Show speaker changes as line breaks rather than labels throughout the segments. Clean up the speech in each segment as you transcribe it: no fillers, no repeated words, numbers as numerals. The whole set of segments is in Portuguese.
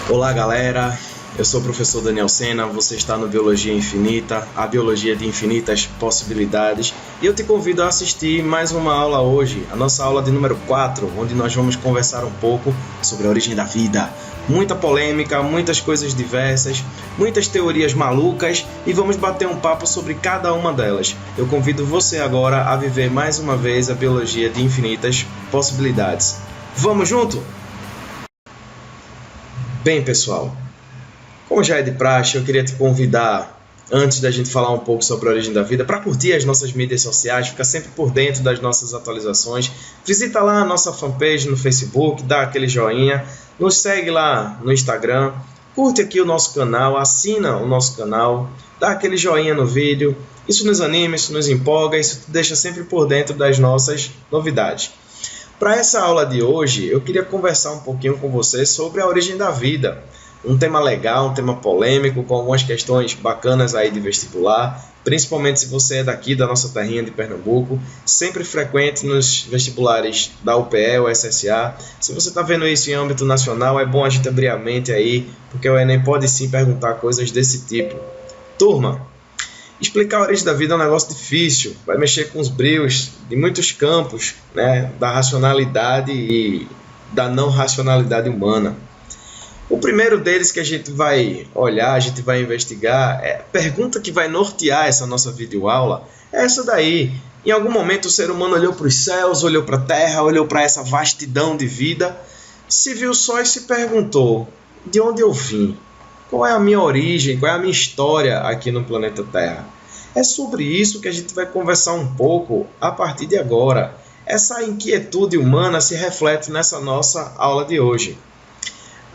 Olá galera, eu sou o professor Daniel Sena, você está no Biologia Infinita, a biologia de infinitas possibilidades, e eu te convido a assistir mais uma aula hoje, a nossa aula de número 4, onde nós vamos conversar um pouco sobre a origem da vida. Muita polêmica, muitas coisas diversas, muitas teorias malucas e vamos bater um papo sobre cada uma delas. Eu convido você agora a viver mais uma vez a biologia de infinitas possibilidades. Vamos junto? Bem, pessoal, como já é de praxe, eu queria te convidar, antes da gente falar um pouco sobre a origem da vida, para curtir as nossas mídias sociais, ficar sempre por dentro das nossas atualizações. Visita lá a nossa fanpage no Facebook, dá aquele joinha, nos segue lá no Instagram, curte aqui o nosso canal, assina o nosso canal, dá aquele joinha no vídeo. Isso nos anima, isso nos empolga, isso te deixa sempre por dentro das nossas novidades. Para essa aula de hoje, eu queria conversar um pouquinho com você sobre a origem da vida. Um tema legal, um tema polêmico, com algumas questões bacanas aí de vestibular, principalmente se você é daqui da nossa terrinha de Pernambuco, sempre frequente nos vestibulares da UPE ou SSA. Se você está vendo isso em âmbito nacional, é bom a gente abrir a mente aí, porque o Enem pode sim perguntar coisas desse tipo. Turma, explicar a origem da vida é um negócio difícil, vai mexer com os brios de muitos campos, né, da racionalidade e da não racionalidade humana. O primeiro deles que a gente vai olhar, a gente vai investigar, a pergunta que vai nortear essa nossa videoaula é essa daí. Em algum momento o ser humano olhou para os céus, olhou para a terra, olhou para essa vastidão de vida, se viu só e se perguntou, de onde eu vim? Qual é a minha origem? Qual é a minha história aqui no planeta Terra? É sobre isso que a gente vai conversar um pouco a partir de agora. Essa inquietude humana se reflete nessa nossa aula de hoje.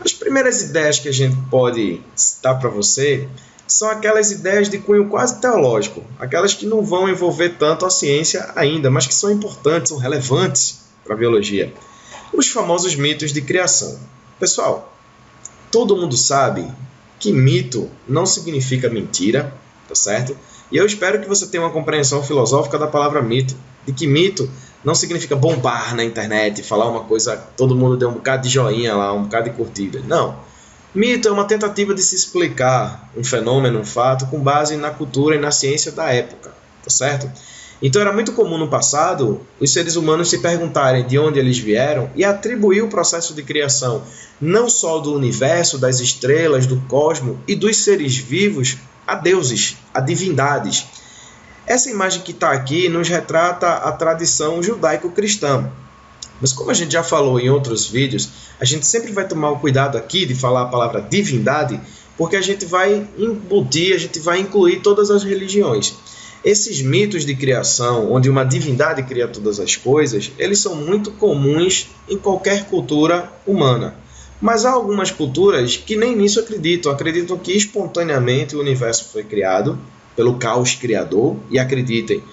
As primeiras ideias que a gente pode citar para você são aquelas ideias de cunho quase teológico, aquelas que não vão envolver tanto a ciência ainda, mas que são importantes, são relevantes para a biologia. Os famosos mitos de criação. Pessoal, todo mundo sabe que mito não significa mentira, tá certo? E eu espero que você tenha uma compreensão filosófica da palavra mito, de que mito não significa bombar na internet, falar uma coisa, todo mundo deu um bocado de joinha lá, um bocado de curtida. Não. Mito é uma tentativa de se explicar um fenômeno, um fato, com base na cultura e na ciência da época, tá certo? Então era muito comum no passado os seres humanos se perguntarem de onde eles vieram e atribuir o processo de criação não só do universo, das estrelas, do cosmos e dos seres vivos a deuses, a divindades. Essa imagem que está aqui nos retrata a tradição judaico-cristã. Mas como a gente já falou em outros vídeos, a gente sempre vai tomar o cuidado aqui de falar a palavra divindade, porque a gente vai embutir, a gente vai incluir todas as religiões. Esses mitos de criação, onde uma divindade cria todas as coisas, eles são muito comuns em qualquer cultura humana. Mas há algumas culturas que nem nisso acreditam que espontaneamente o universo foi criado pelo caos criador, e acreditem,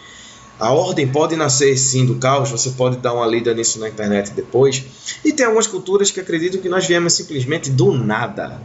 a ordem pode nascer sim do caos, você pode dar uma lida nisso na internet depois, e tem algumas culturas que acreditam que nós viemos simplesmente do nada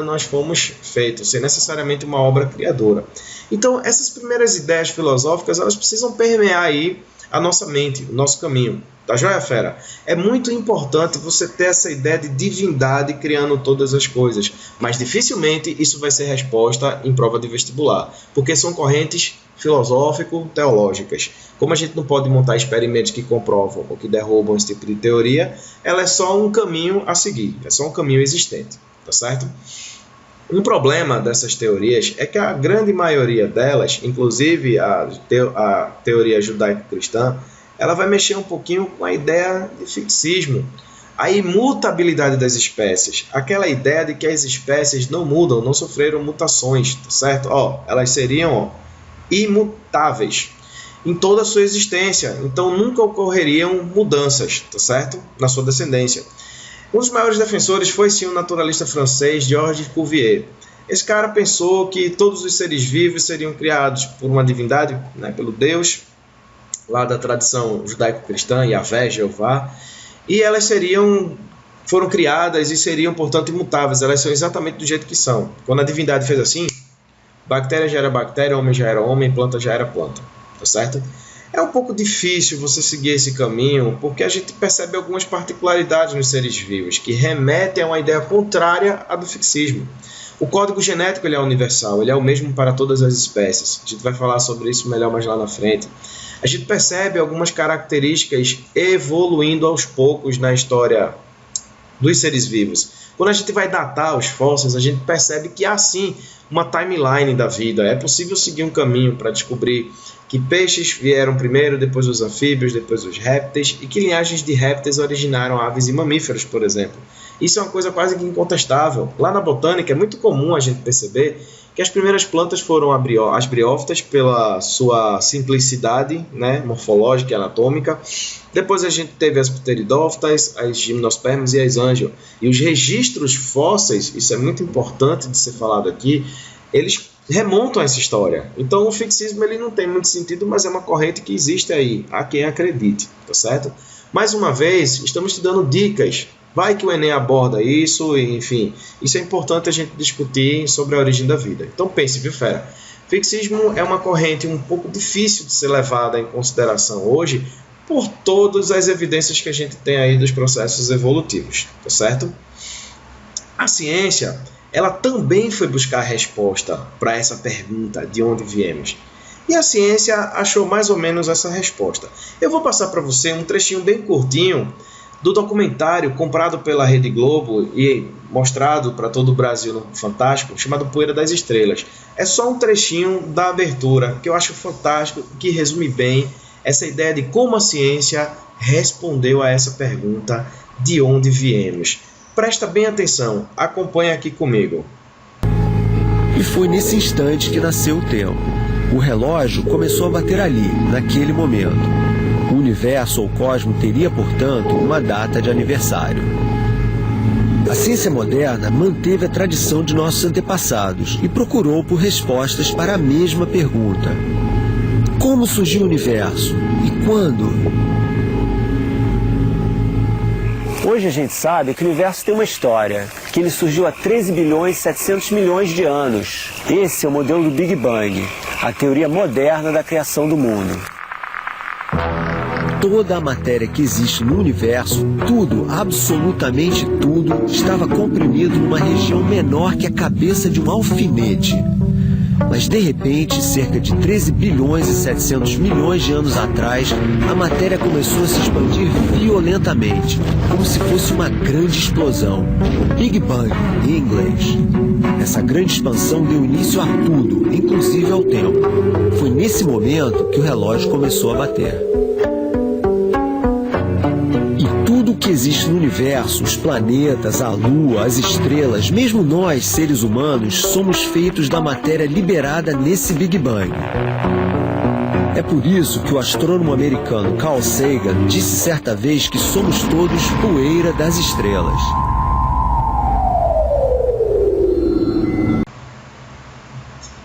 nós fomos feitos, sem necessariamente uma obra criadora. Então essas primeiras ideias filosóficas, elas precisam permear aí a nossa mente, o nosso caminho. Tá joia, fera? É muito importante você ter essa ideia de divindade criando todas as coisas, mas dificilmente isso vai ser resposta em prova de vestibular, porque são correntes filosófico-teológicas. Como a gente não pode montar experimentos que comprovam ou que derrubam esse tipo de teoria, ela é só um caminho a seguir, é só um caminho existente, tá certo? Um problema dessas teorias é que a grande maioria delas, inclusive a teoria judaico-cristã, ela vai mexer um pouquinho com a ideia de fixismo, a imutabilidade das espécies, aquela ideia de que as espécies não mudam, não sofreram mutações, tá certo? Elas seriam imutáveis em toda a sua existência, então nunca ocorreriam mudanças, tá certo? Na sua descendência. Um dos maiores defensores foi sim o naturalista francês Georges Cuvier. Esse cara pensou que todos os seres vivos seriam criados por uma divindade, né, pelo Deus, lá da tradição judaico-cristã, Yahvé, Jeová, e elas foram criadas e seriam, portanto, imutáveis. Elas são exatamente do jeito que são. Quando a divindade fez assim, bactéria já era bactéria, homem já era homem, planta já era planta, tá certo? É um pouco difícil você seguir esse caminho porque a gente percebe algumas particularidades nos seres vivos que remetem a uma ideia contrária à do fixismo. O código genético ele é universal, ele é o mesmo para todas as espécies. A gente vai falar sobre isso melhor mais lá na frente. A gente percebe algumas características evoluindo aos poucos na história dos seres vivos. Quando a gente vai datar os fósseis, a gente percebe que há sim uma timeline da vida. É possível seguir um caminho para descobrir que peixes vieram primeiro, depois os anfíbios, depois os répteis, e que linhagens de répteis originaram aves e mamíferos, por exemplo. Isso é uma coisa quase que incontestável. Lá na botânica é muito comum a gente perceber que as primeiras plantas foram as briófitas pela sua simplicidade, né, morfológica e anatômica. Depois a gente teve as pteridófitas, as gimnospermas e as ângios. E os registros fósseis, isso é muito importante de ser falado aqui, eles remontam a essa história. Então o fixismo ele não tem muito sentido, mas é uma corrente que existe aí, há quem acredite, tá certo? Mais uma vez, estamos te dando dicas. Vai que o Enem aborda isso, e, enfim, isso é importante a gente discutir sobre a origem da vida. Então pense, viu, fera? Fixismo é uma corrente um pouco difícil de ser levada em consideração hoje por todas as evidências que a gente tem aí dos processos evolutivos, tá certo? A ciência, ela também foi buscar a resposta para essa pergunta de onde viemos. E a ciência achou mais ou menos essa resposta. Eu vou passar para você um trechinho bem curtinho do documentário comprado pela Rede Globo e mostrado para todo o Brasil no Fantástico, chamado Poeira das Estrelas. É só um trechinho da abertura, que eu acho fantástico, que resume bem essa ideia de como a ciência respondeu a essa pergunta de onde viemos. Presta bem atenção, acompanha aqui comigo.
E foi nesse instante que nasceu o tempo. O relógio começou a bater ali, naquele momento. O universo ou cosmo teria, portanto, uma data de aniversário. A ciência moderna manteve a tradição de nossos antepassados e procurou por respostas para a mesma pergunta. Como surgiu o universo? E quando? Hoje a gente sabe que o universo tem uma história, que ele surgiu há 13 bilhões e 700 milhões de anos. Esse é o modelo do Big Bang, a teoria moderna da criação do mundo. Toda a matéria que existe no universo, tudo, absolutamente tudo, estava comprimido numa região menor que a cabeça de um alfinete. Mas de repente, cerca de 13 bilhões e 700 milhões de anos atrás, a matéria começou a se expandir violentamente, como se fosse uma grande explosão. Big Bang, em inglês. Essa grande expansão deu início a tudo, inclusive ao tempo. Foi nesse momento que o relógio começou a bater. Tudo o que existe no universo, os planetas, a Lua, as estrelas, mesmo nós, seres humanos, somos feitos da matéria liberada nesse Big Bang. É por isso que o astrônomo americano Carl Sagan disse certa vez que somos todos poeira das estrelas.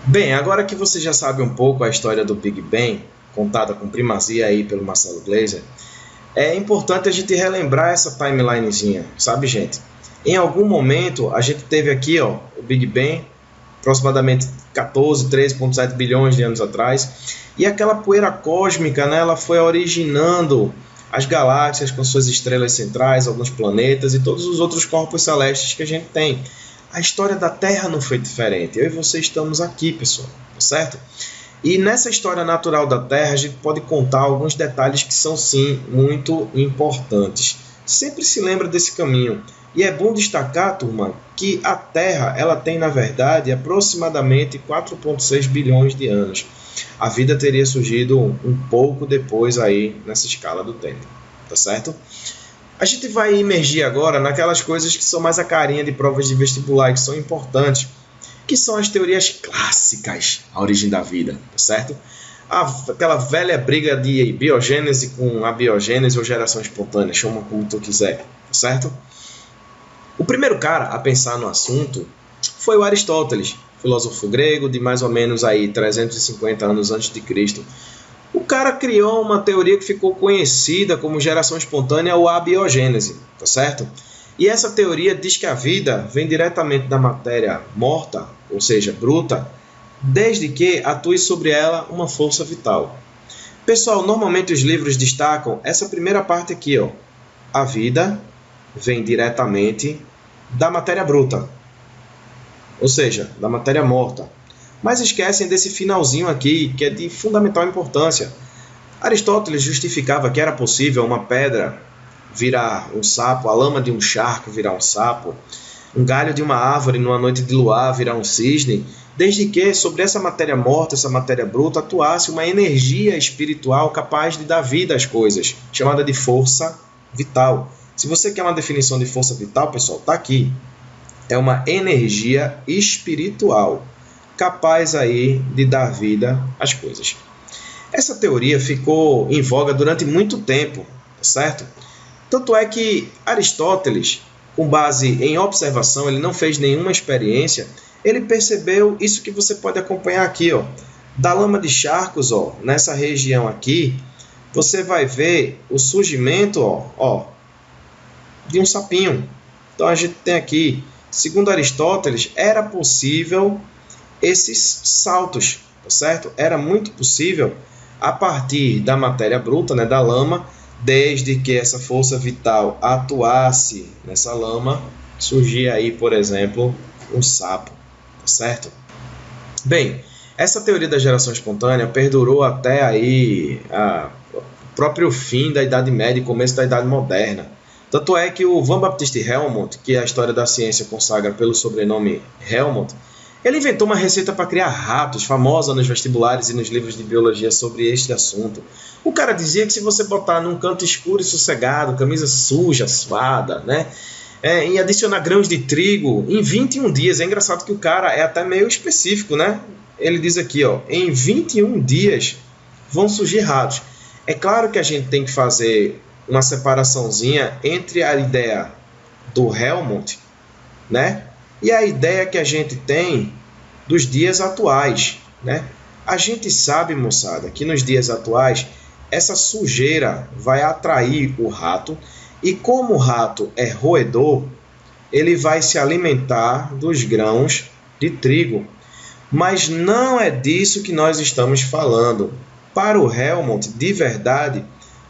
Bem, agora que você já sabe um pouco a história do Big Bang, contada com primazia aí pelo Marcelo Gleiser, é importante a gente relembrar essa timelinezinha, sabe, gente? Em algum momento, a gente teve aqui o Big Bang, aproximadamente 13,7 bilhões de anos atrás, e aquela poeira cósmica, né, ela foi originando as galáxias com suas estrelas centrais, alguns planetas e todos os outros corpos celestes que a gente tem. A história da Terra não foi diferente. Eu e você estamos aqui, pessoal, tá certo? E nessa história natural da Terra, a gente pode contar alguns detalhes que são, sim, muito importantes. Sempre se lembra desse caminho. E é bom destacar, turma, que a Terra ela tem, na verdade, aproximadamente 4,6 bilhões de anos. A vida teria surgido um pouco depois aí nessa escala do tempo, tá certo? A gente vai emergir agora naquelas coisas que são mais a carinha de provas de vestibular, que são importantes, que são as teorias clássicas, a origem da vida, tá certo? Aquela velha briga de biogênese com abiogênese ou geração espontânea, chama como tu quiser, tá certo? O primeiro cara a pensar no assunto foi o Aristóteles, filósofo grego de mais ou menos aí 350 anos antes de Cristo. O cara criou uma teoria que ficou conhecida como geração espontânea ou abiogênese, tá certo? E essa teoria diz que a vida vem diretamente da matéria morta, ou seja, bruta, desde que atue sobre ela uma força vital. Pessoal, normalmente os livros destacam essa primeira parte aqui, ó. A vida vem diretamente da matéria bruta, ou seja, da matéria morta. Mas esquecem desse finalzinho aqui, que é de fundamental importância. Aristóteles justificava que era possível uma pedra virar um sapo, a lama de um charco virar um sapo, um galho de uma árvore numa noite de luar virar um cisne, desde que sobre essa matéria morta, essa matéria bruta, atuasse uma energia espiritual capaz de dar vida às coisas, chamada de força vital. Se você quer uma definição de força vital, pessoal, está aqui. É uma energia espiritual capaz aí de dar vida às coisas. Essa teoria ficou em voga durante muito tempo, certo? Tanto é que Aristóteles, com base em observação, ele não fez nenhuma experiência, ele percebeu isso que você pode acompanhar aqui, ó. Da lama de charcos, ó, nessa região aqui, você vai ver o surgimento, ó, de um sapinho. Então a gente tem aqui, segundo Aristóteles, era possível esses saltos, tá certo? Era muito possível a partir da matéria bruta, né, da lama, desde que essa força vital atuasse nessa lama, surgia aí, por exemplo, um sapo, tá certo? Bem, essa teoria da geração espontânea perdurou até aí o próprio fim da Idade Média e começo da Idade Moderna. Tanto é que o Johann Baptiste Helmont, que a história da ciência consagra pelo sobrenome Helmont, ele inventou uma receita para criar ratos, famosa nos vestibulares e nos livros de biologia sobre este assunto. O cara dizia que se você botar num canto escuro e sossegado, camisa suja, suada, né, e adicionar grãos de trigo, em 21 dias, é engraçado que o cara é até meio específico, né? Ele diz aqui, ó, em 21 dias vão surgir ratos. É claro que a gente tem que fazer uma separaçãozinha entre a ideia do Helmont, né, e a ideia que a gente tem dos dias atuais, né? A gente sabe, moçada, que nos dias atuais essa sujeira vai atrair o rato e como o rato é roedor, ele vai se alimentar dos grãos de trigo. Mas não é disso que nós estamos falando. Para o Helmont, de verdade,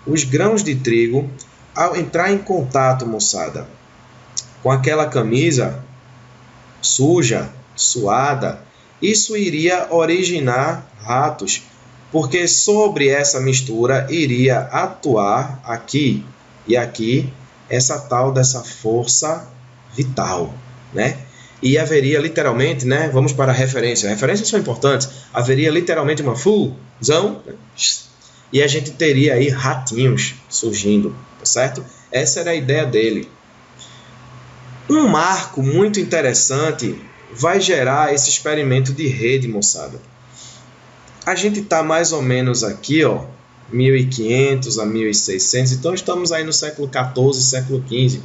os grãos de trigo, ao entrar em contato, moçada, com aquela camisa suja, suada, isso iria originar ratos, porque sobre essa mistura iria atuar aqui e aqui essa tal dessa força vital, né? E haveria literalmente, né? Vamos para a referência. Referências são importantes. Haveria literalmente uma fusão, né? E a gente teria aí ratinhos surgindo, tá certo? Essa era a ideia dele. Um marco muito interessante vai gerar esse experimento de rede, moçada. A gente está mais ou menos aqui, ó, 1500 a 1600, então estamos aí no século XIV, século XV.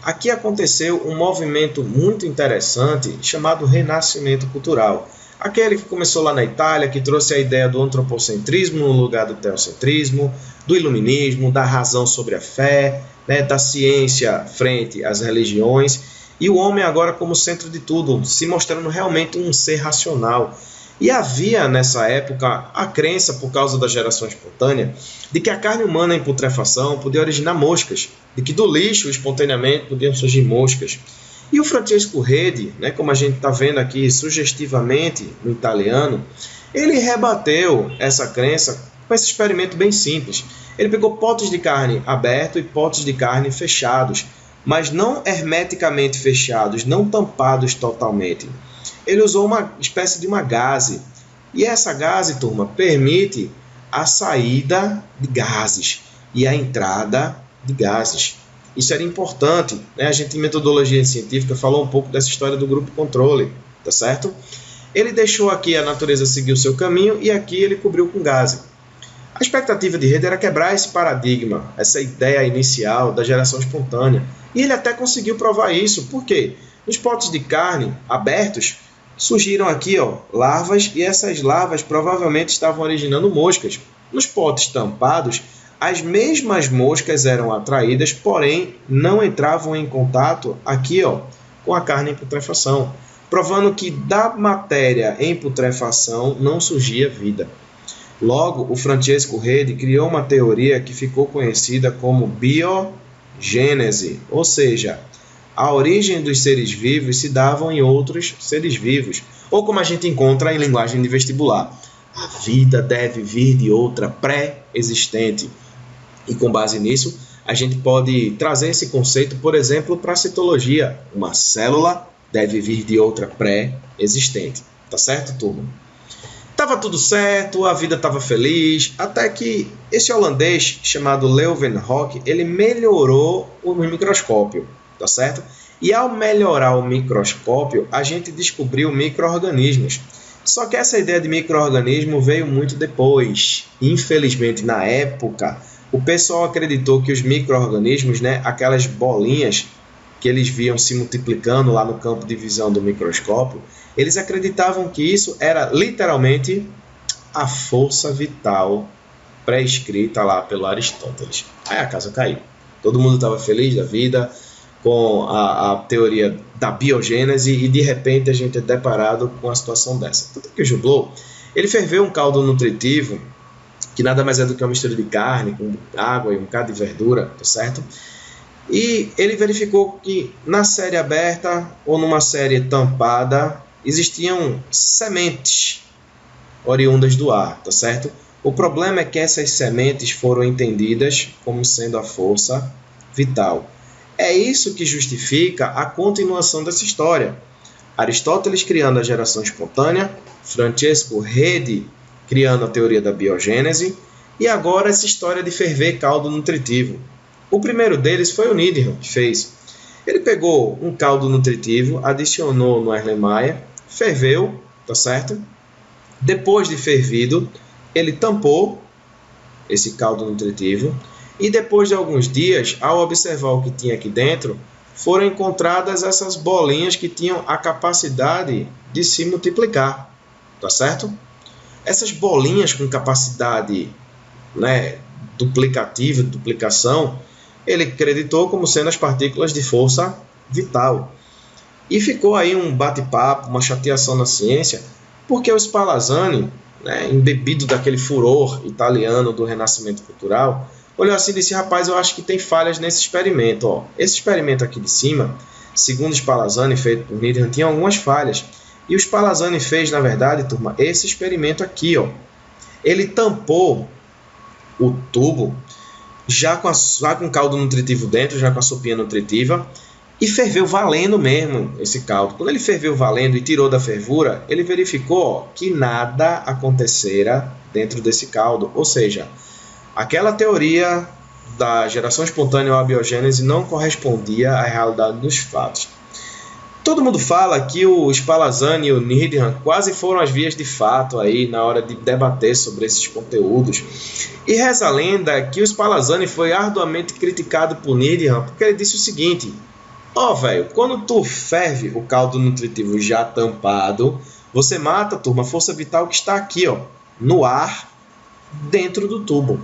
Aqui aconteceu um movimento muito interessante chamado Renascimento Cultural. Aquele que começou lá na Itália, que trouxe a ideia do antropocentrismo no lugar do teocentrismo, do iluminismo, da razão sobre a fé, né, da ciência frente às religiões, e o homem agora como centro de tudo, se mostrando realmente um ser racional. E havia nessa época a crença, por causa da geração espontânea, de que a carne humana em putrefação podia originar moscas, de que do lixo espontaneamente podiam surgir moscas. E o Francesco Redi, né, como a gente está vendo aqui sugestivamente no italiano, ele rebateu essa crença com esse experimento bem simples. Ele pegou potes de carne abertos e potes de carne fechados, mas não hermeticamente fechados, não tampados totalmente. Ele usou uma espécie de uma gaze. E essa gaze, turma, permite a saída de gases e a entrada de gases. Isso era importante, né? A gente em metodologia científica falou um pouco dessa história do grupo controle, tá certo? Ele deixou aqui a natureza seguir o seu caminho e aqui ele cobriu com gaze. A expectativa de Redi era quebrar esse paradigma, essa ideia inicial da geração espontânea. E ele até conseguiu provar isso. Por quê? Nos potes de carne abertos, surgiram aqui, ó, larvas, e essas larvas provavelmente estavam originando moscas. Nos potes tampados, as mesmas moscas eram atraídas, porém não entravam em contato aqui, ó, com a carne em putrefação, provando que da matéria em putrefação não surgia vida. Logo, o Francesco Redi criou uma teoria que ficou conhecida como biogênese, ou seja, a origem dos seres vivos se davam em outros seres vivos, ou como a gente encontra em linguagem de vestibular, a vida deve vir de outra pré-existente. E com base nisso, a gente pode trazer esse conceito, por exemplo, para a citologia. Uma célula deve vir de outra pré-existente. Tá certo, turma? Tava tudo certo, a vida estava feliz, até que esse holandês chamado Leeuwenhoek, ele melhorou o microscópio, tá certo? E ao melhorar o microscópio, a gente descobriu micro-organismos. Só que essa ideia de micro-organismo veio muito depois. Infelizmente, na época, o pessoal acreditou que os micro-organismos, né, aquelas bolinhas que eles viam se multiplicando lá no campo de visão do microscópio, eles acreditavam que isso era literalmente a força vital pré-escrita lá pelo Aristóteles. Aí a casa caiu. Todo mundo estava feliz da vida com a teoria da biogênese e de repente a gente é deparado com uma situação dessa. Tanto que o Jublot, ele ferveu um caldo nutritivo que nada mais é do que uma mistura de carne com água e um bocado de verdura, tá certo? E ele verificou que na série aberta ou numa série tampada existiam sementes oriundas do ar, tá certo? O problema é que essas sementes foram entendidas como sendo a força vital. É isso que justifica a continuação dessa história. Aristóteles criando a geração espontânea, Francesco Redi criando a teoria da biogênese e agora essa história de ferver caldo nutritivo. O primeiro deles foi o Needham que fez. Ele pegou um caldo nutritivo, adicionou no Erlenmeyer, ferveu, tá certo? Depois de fervido, ele tampou esse caldo nutritivo e depois de alguns dias, ao observar o que tinha aqui dentro, foram encontradas essas bolinhas que tinham a capacidade de se multiplicar, tá certo? Essas bolinhas com capacidade, né, duplicativa, duplicação, ele acreditou como sendo as partículas de força vital. E ficou aí um bate-papo, uma chateação na ciência, porque o Spallanzani, né, embebido daquele furor italiano do Renascimento Cultural, olhou assim e disse, rapaz, eu acho que tem falhas nesse experimento. Ó. Esse experimento aqui de cima, segundo o Spallanzani, feito por Needham, tinha algumas falhas. E o Spallanzani fez, na verdade, turma, esse experimento aqui. Ó. Ele tampou o tubo já com caldo nutritivo dentro, já com a sopinha nutritiva, e ferveu valendo mesmo esse caldo. Quando ele ferveu valendo e tirou da fervura, ele verificou ó, que nada acontecera dentro desse caldo. Ou seja, aquela teoria da geração espontânea ou a biogênese não correspondia à realidade dos fatos. Todo mundo fala que o Spallanzani e o Needham quase foram as vias de fato aí na hora de debater sobre esses conteúdos. E reza a lenda que o Spallanzani foi arduamente criticado por Needham porque ele disse o seguinte: ó, velho, quando tu ferve o caldo nutritivo já tampado, você mata, turma, a força vital que está aqui, ó, no ar, dentro do tubo.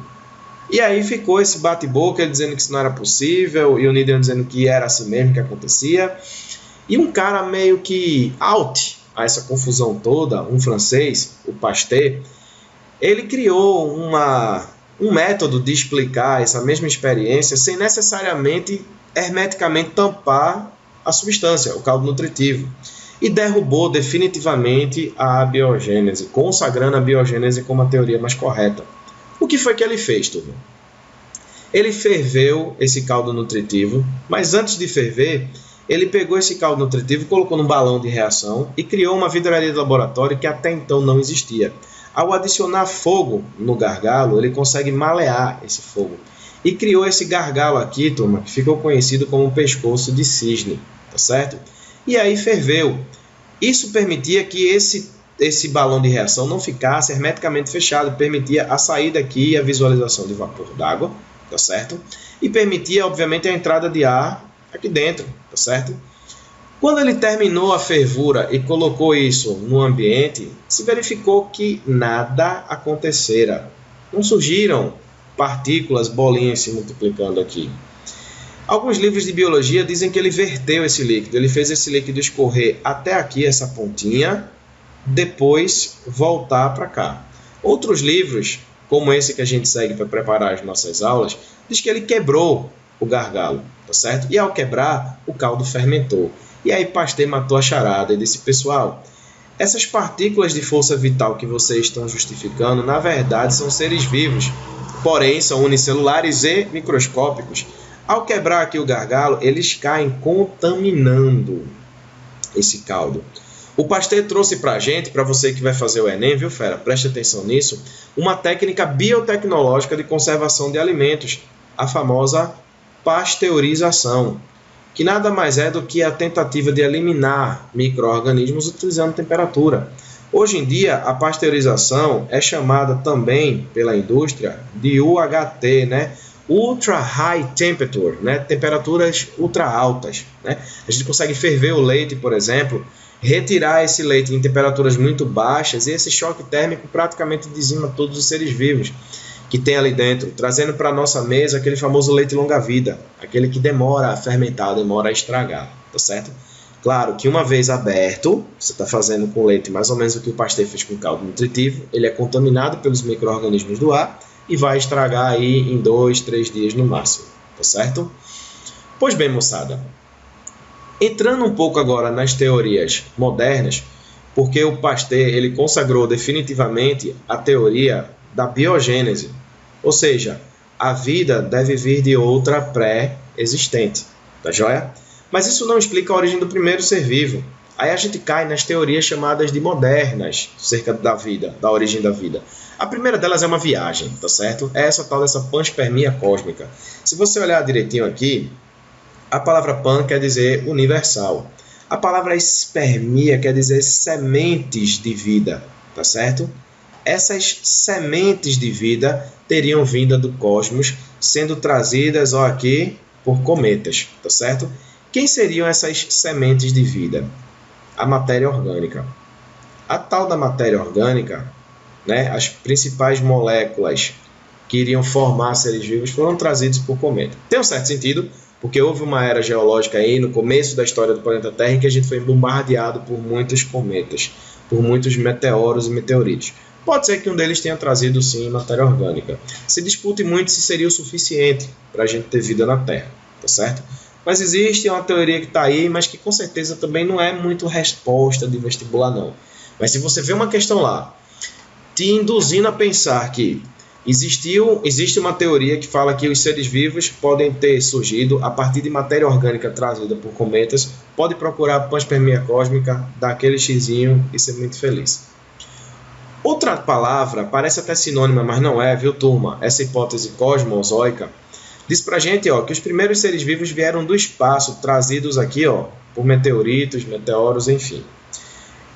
E aí ficou esse bate-boca, ele dizendo que isso não era possível, e o Needham dizendo que era assim mesmo que acontecia. E um cara meio que out a essa confusão toda, um francês, o Pasteur, ele criou um método de explicar essa mesma experiência sem necessariamente hermeticamente tampar a substância, o caldo nutritivo, e derrubou definitivamente a biogênese, consagrando a biogênese como a teoria mais correta. O que foi que ele fez, turma? Ele ferveu esse caldo nutritivo, mas antes de ferver, ele pegou esse caldo nutritivo, colocou num balão de reação e criou uma vidraria de laboratório que até então não existia. Ao adicionar fogo no gargalo, ele consegue malear esse fogo. E criou esse gargalo aqui, turma, que ficou conhecido como pescoço de cisne, tá certo? E aí ferveu. Isso permitia que esse balão de reação não ficasse hermeticamente fechado, permitia a saída aqui e a visualização de vapor d'água, tá certo? E permitia, obviamente, a entrada de ar aqui dentro, tá certo? Quando ele terminou a fervura e colocou isso no ambiente, se verificou que nada acontecera. Não surgiram partículas, bolinhas se multiplicando aqui. Alguns livros de biologia dizem que ele verteu esse líquido, ele fez esse líquido escorrer até aqui, essa pontinha, depois voltar para cá. Outros livros, como esse que a gente segue para preparar as nossas aulas, diz que ele quebrou o gargalo, tá certo? E ao quebrar, o caldo fermentou. E aí Pasteur matou a charada e disse, pessoal, essas partículas de força vital que vocês estão justificando, na verdade, são seres vivos, porém são unicelulares e microscópicos. Ao quebrar aqui o gargalo, eles caem contaminando esse caldo. O Pasteur trouxe para a gente, para você que vai fazer o Enem, viu, fera? Preste atenção nisso, uma técnica biotecnológica de conservação de alimentos, a famosa pasteurização, que nada mais é do que a tentativa de eliminar micro-organismos utilizando temperatura. Hoje em dia, a pasteurização é chamada também pela indústria de UHT, né? Ultra High Temperature, né? Temperaturas ultra altas, né? A gente consegue ferver o leite, por exemplo, retirar esse leite em temperaturas muito baixas e esse choque térmico praticamente dizima todos os seres vivos que tem ali dentro, trazendo para a nossa mesa aquele famoso leite longa-vida, aquele que demora a fermentar, demora a estragar, tá certo? Claro que uma vez aberto, você está fazendo com leite mais ou menos o que o Pasteur fez com caldo nutritivo, ele é contaminado pelos micro-organismos do ar e vai estragar aí em 2, 3 dias no máximo, tá certo? Pois bem, moçada, entrando um pouco agora nas teorias modernas, porque o Pasteur ele consagrou definitivamente a teoria da biogênese, ou seja, a vida deve vir de outra pré-existente, tá joia? Mas isso não explica a origem do primeiro ser vivo. Aí a gente cai nas teorias chamadas de modernas, acerca da vida, da origem da vida. A primeira delas é uma viagem, tá certo? É essa tal dessa panspermia cósmica. Se você olhar direitinho aqui, a palavra pan quer dizer universal. A palavra espermia quer dizer sementes de vida, tá certo? Essas sementes de vida teriam vinda do cosmos, sendo trazidas ó, aqui por cometas, tá certo? Quem seriam essas sementes de vida? A matéria orgânica. A tal da matéria orgânica, né, as principais moléculas que iriam formar seres vivos foram trazidos por cometa. Tem um certo sentido, porque houve uma era geológica aí no começo da história do planeta Terra em que a gente foi bombardeado por muitos cometas, por muitos meteoros e meteoritos. Pode ser que um deles tenha trazido, sim, matéria orgânica. Se discute muito se seria o suficiente para a gente ter vida na Terra, tá certo? Mas existe uma teoria que está aí, mas que com certeza também não é muito resposta de vestibular, não. Mas se você vê uma questão lá, te induzindo a pensar que existe uma teoria que fala que os seres vivos podem ter surgido a partir de matéria orgânica trazida por cometas, pode procurar a panspermia cósmica, dar aquele xizinho e ser muito feliz. Outra palavra, parece até sinônima, mas não é, viu, turma? Essa hipótese cosmozoica diz pra gente ó, que os primeiros seres vivos vieram do espaço, trazidos aqui ó, por meteoritos, meteoros, enfim.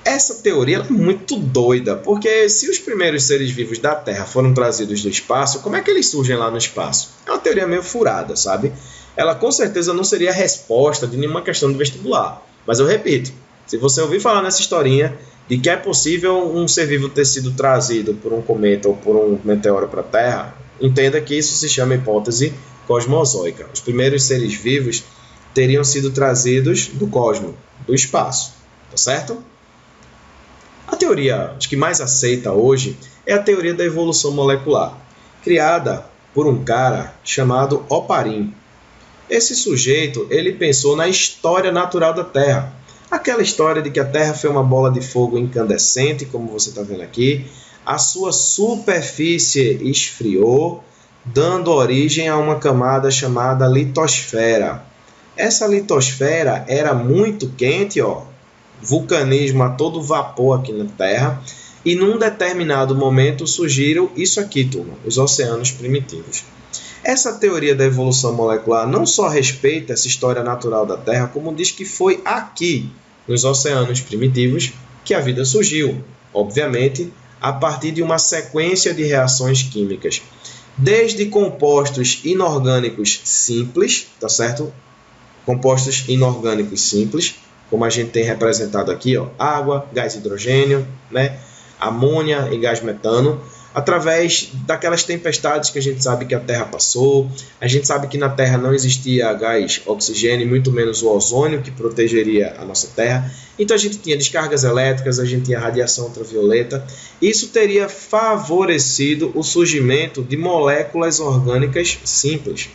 Essa teoria é muito doida, porque se os primeiros seres vivos da Terra foram trazidos do espaço, como é que eles surgem lá no espaço? É uma teoria meio furada, sabe? Ela com certeza não seria a resposta de nenhuma questão de vestibular. Mas eu repito, se você ouvir falar nessa historinha de que é possível um ser vivo ter sido trazido por um cometa ou por um meteoro para a Terra, entenda que isso se chama hipótese cosmozoica. Os primeiros seres vivos teriam sido trazidos do cosmos, do espaço, tá certo? A teoria que mais aceita hoje é a teoria da evolução molecular, criada por um cara chamado Oparin. Esse sujeito, ele pensou na história natural da Terra. Aquela história de que a Terra foi uma bola de fogo incandescente, como você está vendo aqui, a sua superfície esfriou, dando origem a uma camada chamada litosfera. Essa litosfera era muito quente, ó, vulcanismo a todo vapor aqui na Terra, e num determinado momento surgiram isso aqui, turma, os oceanos primitivos. Essa teoria da evolução molecular não só respeita essa história natural da Terra, como diz que foi aqui, nos oceanos primitivos, que a vida surgiu, obviamente, a partir de uma sequência de reações químicas, desde compostos inorgânicos simples, tá certo? Compostos inorgânicos simples, como a gente tem representado aqui, ó, água, gás hidrogênio, né? Amônia e gás metano, através daquelas tempestades que a gente sabe que a Terra passou. A gente sabe que na Terra não existia gás oxigênio, muito menos o ozônio, que protegeria a nossa Terra. Então a gente tinha descargas elétricas, a gente tinha radiação ultravioleta. Isso teria favorecido o surgimento de moléculas orgânicas simples.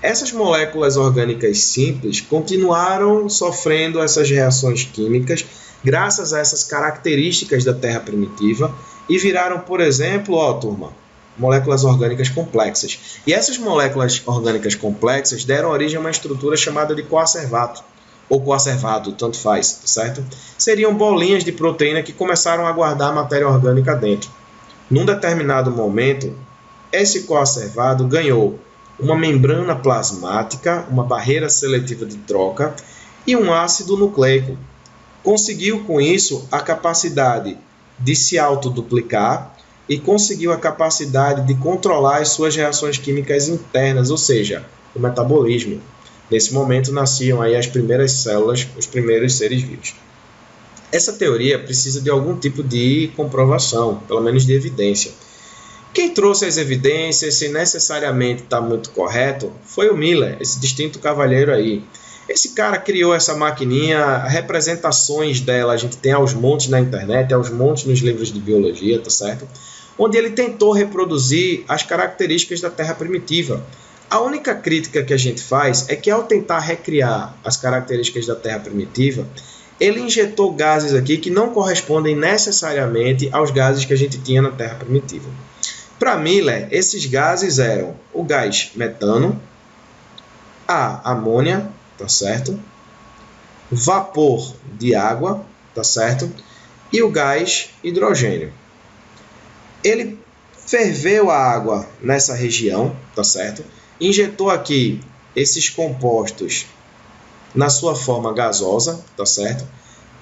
Essas moléculas orgânicas simples continuaram sofrendo essas reações químicas graças a essas características da Terra primitiva e viraram, por exemplo, turma, moléculas orgânicas complexas. E essas moléculas orgânicas complexas deram origem a uma estrutura chamada de coacervato, ou coacervado, tanto faz, certo? Seriam bolinhas de proteína que começaram a guardar a matéria orgânica dentro. Num determinado momento, esse coacervado ganhou uma membrana plasmática, uma barreira seletiva de troca e um ácido nucleico. Conseguiu com isso a capacidade de se autoduplicar e conseguiu a capacidade de controlar as suas reações químicas internas, ou seja, o metabolismo. Nesse momento nasciam aí as primeiras células, os primeiros seres vivos. Essa teoria precisa de algum tipo de comprovação, pelo menos de evidência. Quem trouxe as evidências, se necessariamente está muito correto, foi o Miller, esse distinto cavalheiro aí. Esse cara criou essa maquininha, representações dela a gente tem aos montes na internet, aos montes nos livros de biologia, tá certo? Onde ele tentou reproduzir as características da Terra primitiva. A única crítica que a gente faz é que ao tentar recriar as características da Terra primitiva, ele injetou gases aqui que não correspondem necessariamente aos gases que a gente tinha na Terra primitiva. Para Miller, esses gases eram o gás metano, a amônia, tá certo? Vapor de água, tá certo? E o gás hidrogênio. Ele ferveu a água nessa região, tá certo? Injetou aqui esses compostos na sua forma gasosa, tá certo?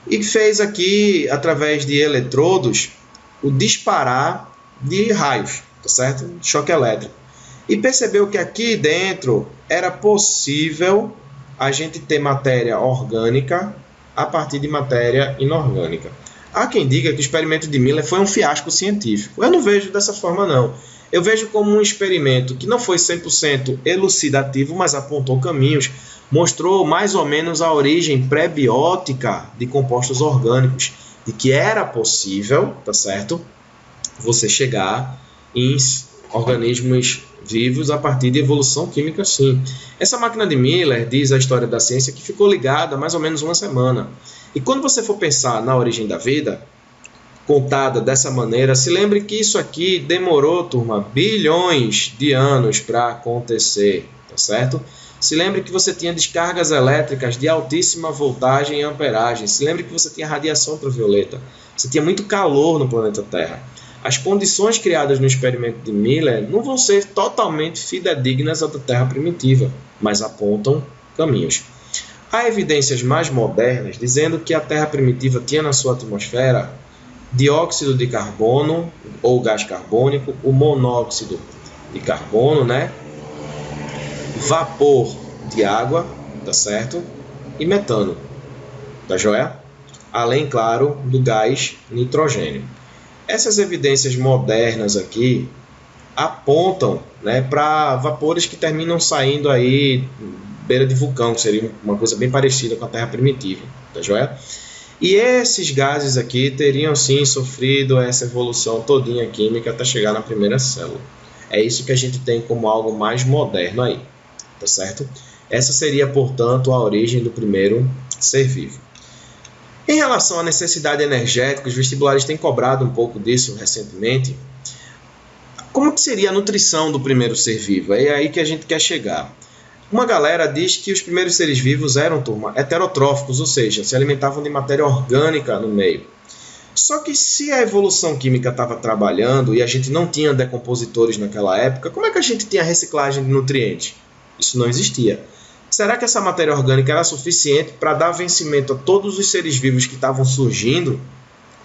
E fez aqui, através de eletrodos, o disparar de raios, tá certo? Choque elétrico. E percebeu que aqui dentro era possível a gente ter matéria orgânica a partir de matéria inorgânica. Há quem diga que o experimento de Miller foi um fiasco científico. Eu não vejo dessa forma, não. Eu vejo como um experimento que não foi 100% elucidativo, mas apontou caminhos, mostrou mais ou menos a origem pré-biótica de compostos orgânicos, de que era possível, tá certo, você chegar em organismos vivos a partir de evolução química, sim. Essa máquina de Miller, diz a história da ciência, que ficou ligada há mais ou menos uma semana. E quando você for pensar na origem da vida, contada dessa maneira, se lembre que isso aqui demorou, turma, bilhões de anos para acontecer, tá certo? Se lembre que você tinha descargas elétricas de altíssima voltagem e amperagem. Se lembre que você tinha radiação ultravioleta. Você tinha muito calor no planeta Terra. As condições criadas no experimento de Miller não vão ser totalmente fidedignas à da Terra primitiva, mas apontam caminhos. Há evidências mais modernas dizendo que a Terra primitiva tinha na sua atmosfera dióxido de carbono ou gás carbônico, o monóxido de carbono, né? Vapor de água, tá certo? E metano, tá joia? Além, claro, do gás nitrogênio. Essas evidências modernas aqui apontam, né, para vapores que terminam saindo aí beira de vulcão, que seria uma coisa bem parecida com a Terra primitiva, tá joia? E esses gases aqui teriam sim sofrido essa evolução todinha química até chegar na primeira célula. É isso que a gente tem como algo mais moderno aí, tá certo? Essa seria, portanto, a origem do primeiro ser vivo. Em relação à necessidade energética, os vestibulares têm cobrado um pouco disso recentemente. Como que seria a nutrição do primeiro ser vivo? É aí que a gente quer chegar. Uma galera diz que os primeiros seres vivos eram, turma, heterotróficos, ou seja, se alimentavam de matéria orgânica no meio. Só que se a evolução química estava trabalhando e a gente não tinha decompositores naquela época, como é que a gente tinha reciclagem de nutrientes? Isso não existia. Será que essa matéria orgânica era suficiente para dar vencimento a todos os seres vivos que estavam surgindo?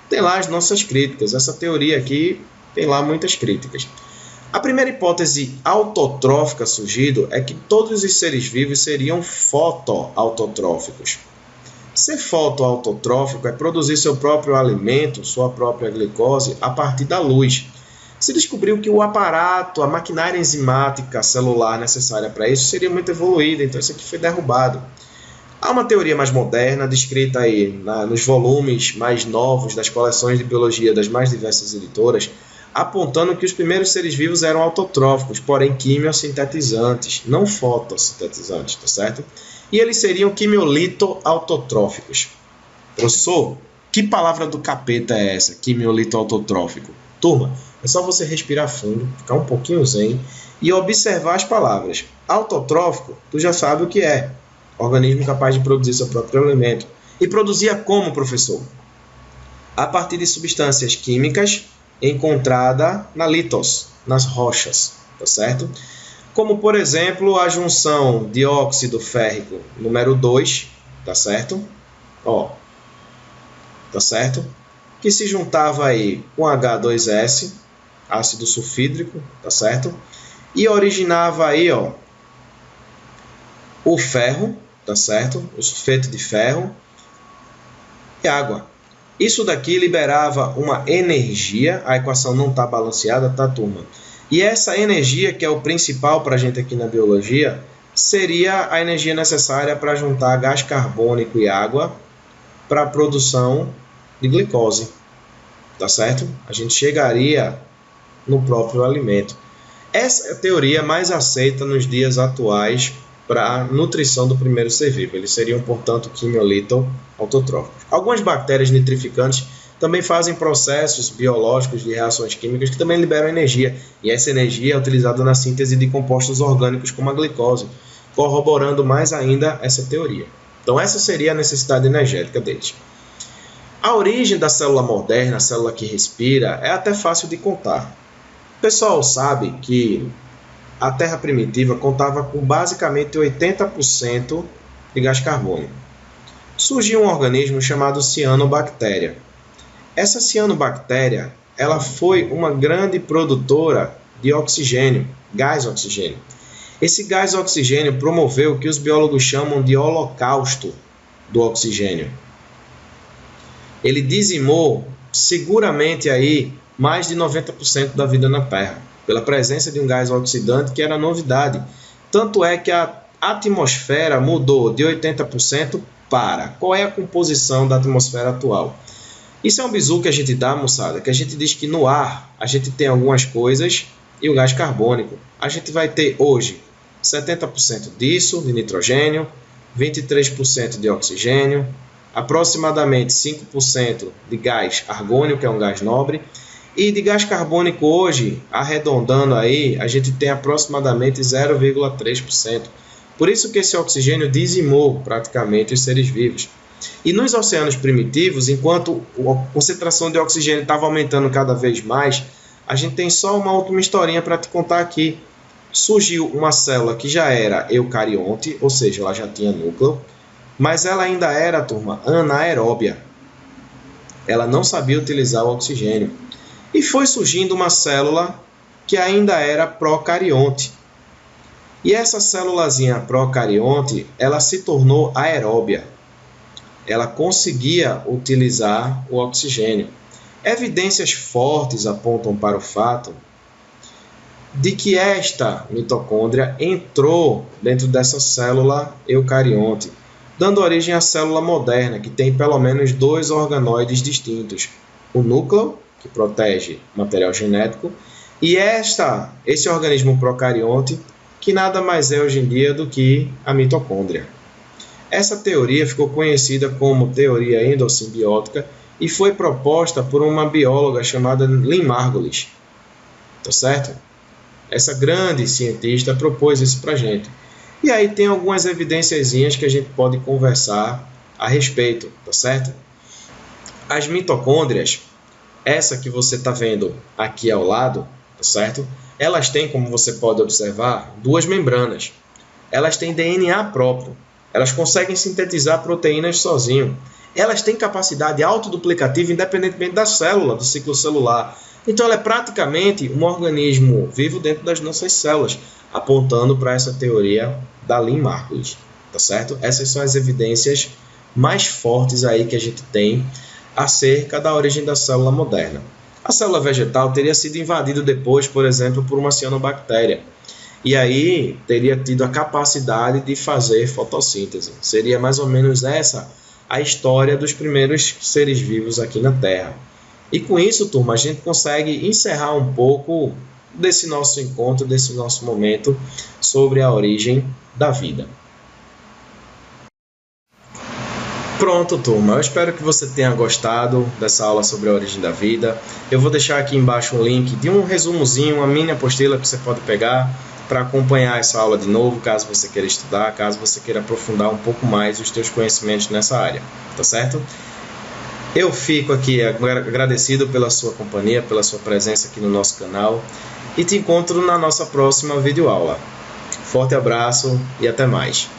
Tem lá as nossas críticas. Essa teoria aqui tem lá muitas críticas. A primeira hipótese autotrófica surgido é que todos os seres vivos seriam fotoautotróficos. Ser fotoautotrófico é produzir seu próprio alimento, sua própria glicose, a partir da luz. se descobriu que o aparato, a maquinária enzimática celular necessária para isso seria muito evoluída, então isso aqui foi derrubado. Há uma teoria mais moderna, descrita aí nos volumes mais novos das coleções de biologia das mais diversas editoras, apontando que os primeiros seres vivos eram autotróficos, porém quimiosintetizantes, não fotossintetizantes, tá certo? E eles seriam quimiolito-autotróficos. Professor, que palavra do capeta é essa, quimiolito-autotrófico? Turma, é só você respirar fundo, ficar um pouquinho zen e observar as palavras. Autotrófico, tu já sabe o que é. Organismo capaz de produzir seu próprio alimento. E produzia como, professor? A partir de substâncias químicas encontradas na litos, nas rochas, tá certo? Como, por exemplo, a junção dióxido férrico número 2, tá certo? Ó, tá certo? Que se juntava aí com H2S, ácido sulfídrico, tá certo? E originava aí, ó, o ferro, tá certo? O sulfeto de ferro e água. Isso daqui liberava uma energia, a equação não está balanceada, tá, turma? E essa energia, que é o principal para a gente aqui na biologia, seria a energia necessária para juntar gás carbônico e água para a produção de glicose, tá certo? A gente chegaria no próprio alimento. Essa é a teoria mais aceita nos dias atuais para a nutrição do primeiro ser vivo. Eles seriam, portanto, quimiolito-autotróficos. Algumas bactérias nitrificantes também fazem processos biológicos de reações químicas que também liberam energia, e essa energia é utilizada na síntese de compostos orgânicos como a glicose, corroborando mais ainda essa teoria. Então, essa seria a necessidade energética deles. A origem da célula moderna, a célula que respira, é até fácil de contar. O pessoal sabe que a Terra primitiva contava com basicamente 80% de gás carbônico. Surgiu um organismo chamado cianobactéria. Essa cianobactéria, ela foi uma grande produtora de oxigênio, gás oxigênio. Esse gás oxigênio promoveu o que os biólogos chamam de holocausto do oxigênio. Ele dizimou seguramente aí mais de 90% da vida na Terra, pela presença de um gás oxidante que era novidade. Tanto é que a atmosfera mudou de 80% para... Qual é a composição da atmosfera atual? Isso é um bizu que a gente dá, moçada, que a gente diz que no ar a gente tem algumas coisas e o gás carbônico. A gente vai ter hoje 70% disso, de nitrogênio, 23% de oxigênio, aproximadamente 5% de gás argônio, que é um gás nobre, e de gás carbônico hoje, arredondando aí, a gente tem aproximadamente 0,3%. Por isso que esse oxigênio dizimou praticamente os seres vivos. E nos oceanos primitivos, enquanto a concentração de oxigênio estava aumentando cada vez mais, a gente tem só uma última historinha para te contar aqui. Surgiu uma célula que já era eucarionte, ou seja, ela já tinha núcleo, mas ela ainda era, turma, anaeróbia. Ela não sabia utilizar o oxigênio. E foi surgindo uma célula que ainda era procarionte. E essa célulazinha procarionte, ela se tornou aeróbia. Ela conseguia utilizar o oxigênio. Evidências fortes apontam para o fato de que esta mitocôndria entrou dentro dessa célula eucarionte, dando origem à célula moderna, que tem pelo menos 2 organoides distintos. O núcleo, que protege material genético, e esse organismo procarionte, que nada mais é hoje em dia do que a mitocôndria. Essa teoria ficou conhecida como teoria endossimbiótica e foi proposta por uma bióloga chamada Lynn Margulis. Tá certo? Essa grande cientista propôs isso para a gente. E aí tem algumas evidênciazinhas que a gente pode conversar a respeito, tá certo? As mitocôndrias, essa que você está vendo aqui ao lado, tá certo? Elas têm, como você pode observar, 2 membranas. Elas têm DNA próprio. Elas conseguem sintetizar proteínas sozinho. Elas têm capacidade autoduplicativa independentemente da célula, do ciclo celular. Então, ela é praticamente um organismo vivo dentro das nossas células, apontando para essa teoria da Lynn Margulis, tá certo? Essas são as evidências mais fortes aí que a gente tem acerca da origem da célula moderna. a célula vegetal teria sido invadida depois, por exemplo, por uma cianobactéria. E aí teria tido a capacidade de fazer fotossíntese. Seria mais ou menos essa a história dos primeiros seres vivos aqui na Terra. E com isso, turma, a gente consegue encerrar um pouco desse nosso encontro, desse nosso momento sobre a origem da vida. Pronto, turma, eu espero que você tenha gostado dessa aula sobre a origem da vida. Eu vou deixar aqui embaixo um link de um resumozinho, uma mini apostila que você pode pegar para acompanhar essa aula de novo, caso você queira estudar, caso você queira aprofundar um pouco mais os teus conhecimentos nessa área, tá certo? Eu fico aqui agradecido pela sua companhia, pela sua presença aqui no nosso canal e te encontro na nossa próxima videoaula. Forte abraço e até mais!